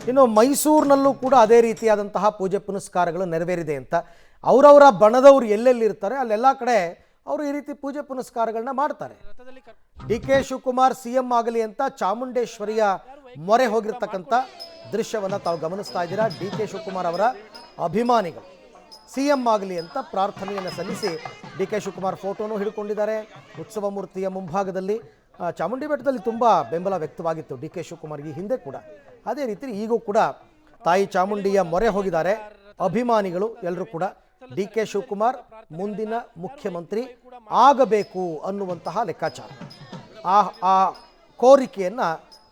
ಇನ್ನು ಮೈಸೂರಿನಲ್ಲೂ ಕೂಡ ಅದೇ ರೀತಿಯಾದಂತಹ ಪೂಜೆ ಪುನಸ್ಕಾರಗಳು ನೆರವೇರಿದೆ ಅಂತ ಅವರವರ ಬಣದವರು ಎಲ್ಲೆಲ್ಲಿ ಇರ್ತಾರೆ ಅಲ್ಲೆಲ್ಲ ಕಡೆ ಅವರು ಈ ರೀತಿ ಪೂಜೆ ಪುನಸ್ಕಾರಗಳನ್ನ ಮಾಡ್ತಾರೆ. ಡಿ ಕೆ ಶಿವಕುಮಾರ್ ಸಿಎಂ ಆಗಲಿ ಅಂತ ಚಾಮುಂಡೇಶ್ವರಿಯ ಮೊರೆ ಹೋಗಿರ್ತಕ್ಕಂಥ ದೃಶ್ಯವನ್ನು ತಾವು ಗಮನಿಸ್ತಾ ಇದ್ದೀರಾ. ಡಿ ಕೆ ಶಿವಕುಮಾರ್ ಅವರ ಅಭಿಮಾನಿಗಳು ಸಿಎಂ ಆಗಲಿ ಅಂತ ಪ್ರಾರ್ಥನೆಯನ್ನು ಸಲ್ಲಿಸಿ ಡಿ ಕೆ ಶಿವಕುಮಾರ್ ಫೋಟೋನು ಹಿಡ್ಕೊಂಡಿದ್ದಾರೆ. ಉತ್ಸವ ಮೂರ್ತಿಯ ಮುಂಭಾಗದಲ್ಲಿ ಚಾಮುಂಡಿ ಬೆಟ್ಟದಲ್ಲಿ ತುಂಬ ಬೆಂಬಲ ವ್ಯಕ್ತವಾಗಿತ್ತು ಡಿ ಕೆ ಶಿವಕುಮಾರ್ ಈ ಹಿಂದೆ ಕೂಡ. ಅದೇ ರೀತಿ ಈಗೂ ಕೂಡ ತಾಯಿ ಚಾಮುಂಡಿಯ ಮೊರೆ ಹೋಗಿದ್ದಾರೆ ಅಭಿಮಾನಿಗಳು ಎಲ್ಲರೂ ಕೂಡ. ಡಿ ಕೆ ಶಿವಕುಮಾರ್ ಮುಂದಿನ ಮುಖ್ಯಮಂತ್ರಿ ಆಗಬೇಕು ಅನ್ನುವಂತಹ ಲೆಕ್ಕಾಚಾರ, ಆ ಕೋರಿಕೆಯನ್ನು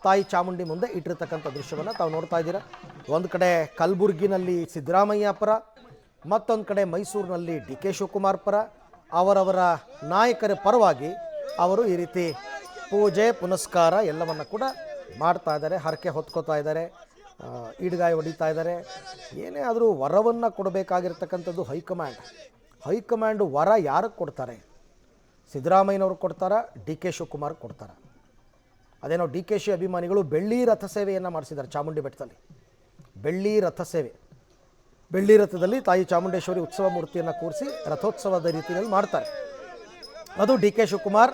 ತಾಯಿ ಚಾಮುಂಡಿ ಮುಂದೆ ಇಟ್ಟಿರ್ತಕ್ಕಂಥ ದೃಶ್ಯವನ್ನು ತಾವು ನೋಡ್ತಾ ಇದ್ದೀರಾ. ಒಂದು ಕಡೆ ಕಲಬುರಗಿನಲ್ಲಿ ಸಿದ್ದರಾಮಯ್ಯ ಪರ, ಮತ್ತೊಂದು ಕಡೆ ಮೈಸೂರಿನಲ್ಲಿ ಡಿ ಕೆ ಶಿವಕುಮಾರ್ ಪರ, ಅವರವರ ನಾಯಕರ ಪರವಾಗಿ ಅವರು ಈ ರೀತಿ ಪೂಜೆ ಪುನಸ್ಕಾರ ಎಲ್ಲವನ್ನು ಕೂಡ ಮಾಡ್ತಾ ಇದ್ದಾರೆ. ಹರಕೆ ಹೊತ್ಕೋತಾ ಇದ್ದಾರೆ, ಈಡ್ಗಾಯಿ ಹೊಡಿತಾ ಇದ್ದಾರೆ. ಏನೇ ಆದರೂ ವರವನ್ನು ಕೊಡಬೇಕಾಗಿರ್ತಕ್ಕಂಥದ್ದು ಹೈಕಮಾಂಡ್ ವರ ಯಾರಿಗೆ ಕೊಡ್ತಾರೆ? ಸಿದ್ದರಾಮಯ್ಯನವ್ರು ಕೊಡ್ತಾರಾ, ಡಿ ಕೆ ಶಿವಕುಮಾರ್ ಕೊಡ್ತಾರ? ಅದೇನೋ ಡಿ ಕೆ ಶಿ ಅಭಿಮಾನಿಗಳು ಬೆಳ್ಳಿ ರಥ ಸೇವೆಯನ್ನು ಮಾಡಿಸಿದ್ದಾರೆ ಚಾಮುಂಡಿ ಬೆಟ್ಟದಲ್ಲಿ. ಬೆಳ್ಳಿ ರಥ ಸೇವೆ, ಬೆಳ್ಳಿ ರಥದಲ್ಲಿ ತಾಯಿ ಚಾಮುಂಡೇಶ್ವರಿ ಉತ್ಸವ ಮೂರ್ತಿಯನ್ನು ಕೂರಿಸಿ ರಥೋತ್ಸವದ ರೀತಿಯಲ್ಲಿ ಮಾಡ್ತಾರೆ. ಅದು ಡಿ ಕೆ ಶಿವಕುಮಾರ್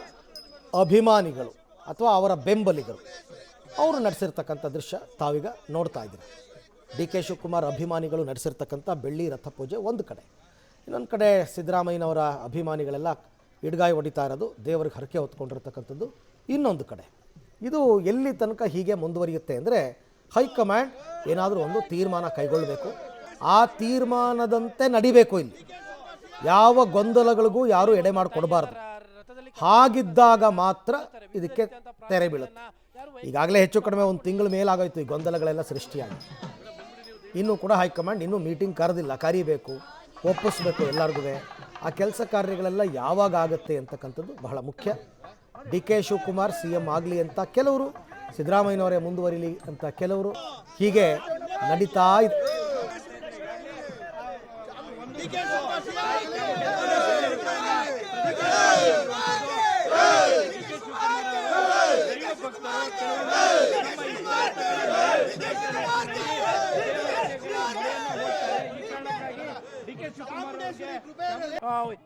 ಅಭಿಮಾನಿಗಳು ಅಥವಾ ಅವರ ಬೆಂಬಲಿಗರು ಅವರು ನಡೆಸಿರ್ತಕ್ಕಂಥ ದೃಶ್ಯ ತಾವೀಗ ನೋಡ್ತಾ ಇದ್ದೀರಿ. ಡಿ ಕೆ ಶಿವಕುಮಾರ್ ಅಭಿಮಾನಿಗಳು ನಡೆಸಿರ್ತಕ್ಕಂಥ ಬೆಳ್ಳಿ ರಥ ಪೂಜೆ ಒಂದು ಕಡೆ, ಇನ್ನೊಂದು ಕಡೆ ಸಿದ್ದರಾಮಯ್ಯನವರ ಅಭಿಮಾನಿಗಳೆಲ್ಲ ಇಡ್ಗಾಯಿ ಹೊಡಿತಾ ಇರೋದು, ದೇವರಿಗೆ ಹರಕೆ ಹೊತ್ಕೊಂಡಿರ್ತಕ್ಕಂಥದ್ದು ಇನ್ನೊಂದು ಕಡೆ. ಇದು ಎಲ್ಲಿ ತನಕ ಹೀಗೆ ಮುಂದುವರಿಯುತ್ತೆ ಅಂದರೆ ಹೈಕಮಾಂಡ್ ಏನಾದರೂ ಒಂದು ತೀರ್ಮಾನ ಕೈಗೊಳ್ಳಬೇಕು, ಆ ತೀರ್ಮಾನದಂತೆ ನಡಿಬೇಕು. ಇಲ್ಲಿ ಯಾವ ಗೊಂದಲಗಳಿಗೂ ಯಾರೂ ಎಡೆ ಮಾಡಿಕೊಡಬಾರ್ದು. ಹಾಗಿದ್ದಾಗ ಮಾತ್ರ ಇದಕ್ಕೆ ತೆರೆ ಬೀಳುತ್ತೆ. ಈಗಾಗಲೇ ಹೆಚ್ಚು ಕಡಿಮೆ ಒಂದು ತಿಂಗಳ ಮೇಲಾಗೋಯ್ತು ಈ ಗೊಂದಲಗಳೆಲ್ಲ ಸೃಷ್ಟಿಯಾಗಿ. ಇನ್ನೂ ಕೂಡ ಹೈಕಮಾಂಡ್ ಇನ್ನೂ ಮೀಟಿಂಗ್ ಕರೆದಿಲ್ಲ, ಕರಿಬೇಕು, ಒಪ್ಪಿಸ್ಬೇಕು ಎಲ್ಲರಿಗೂ. ಆ ಕೆಲಸ ಕಾರ್ಯಗಳೆಲ್ಲ ಯಾವಾಗ ಆಗುತ್ತೆ ಅಂತಕ್ಕಂಥದ್ದು ಬಹಳ ಮುಖ್ಯ. D K Shivakumar C M ಆಗಲಿ ಅಂತ ಕೆಲವರು, ಸಿದ್ದರಾಮಯ್ಯನವರೇ ಮುಂದುವರಿಲಿ ಅಂತ ಕೆಲವರು, ಹೀಗೆ ನಡೀತಾ ಇದೆ.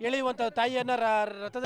ಎಳೆಯುವಂತ ತಾಯಿಯನ್ನ ರಥದ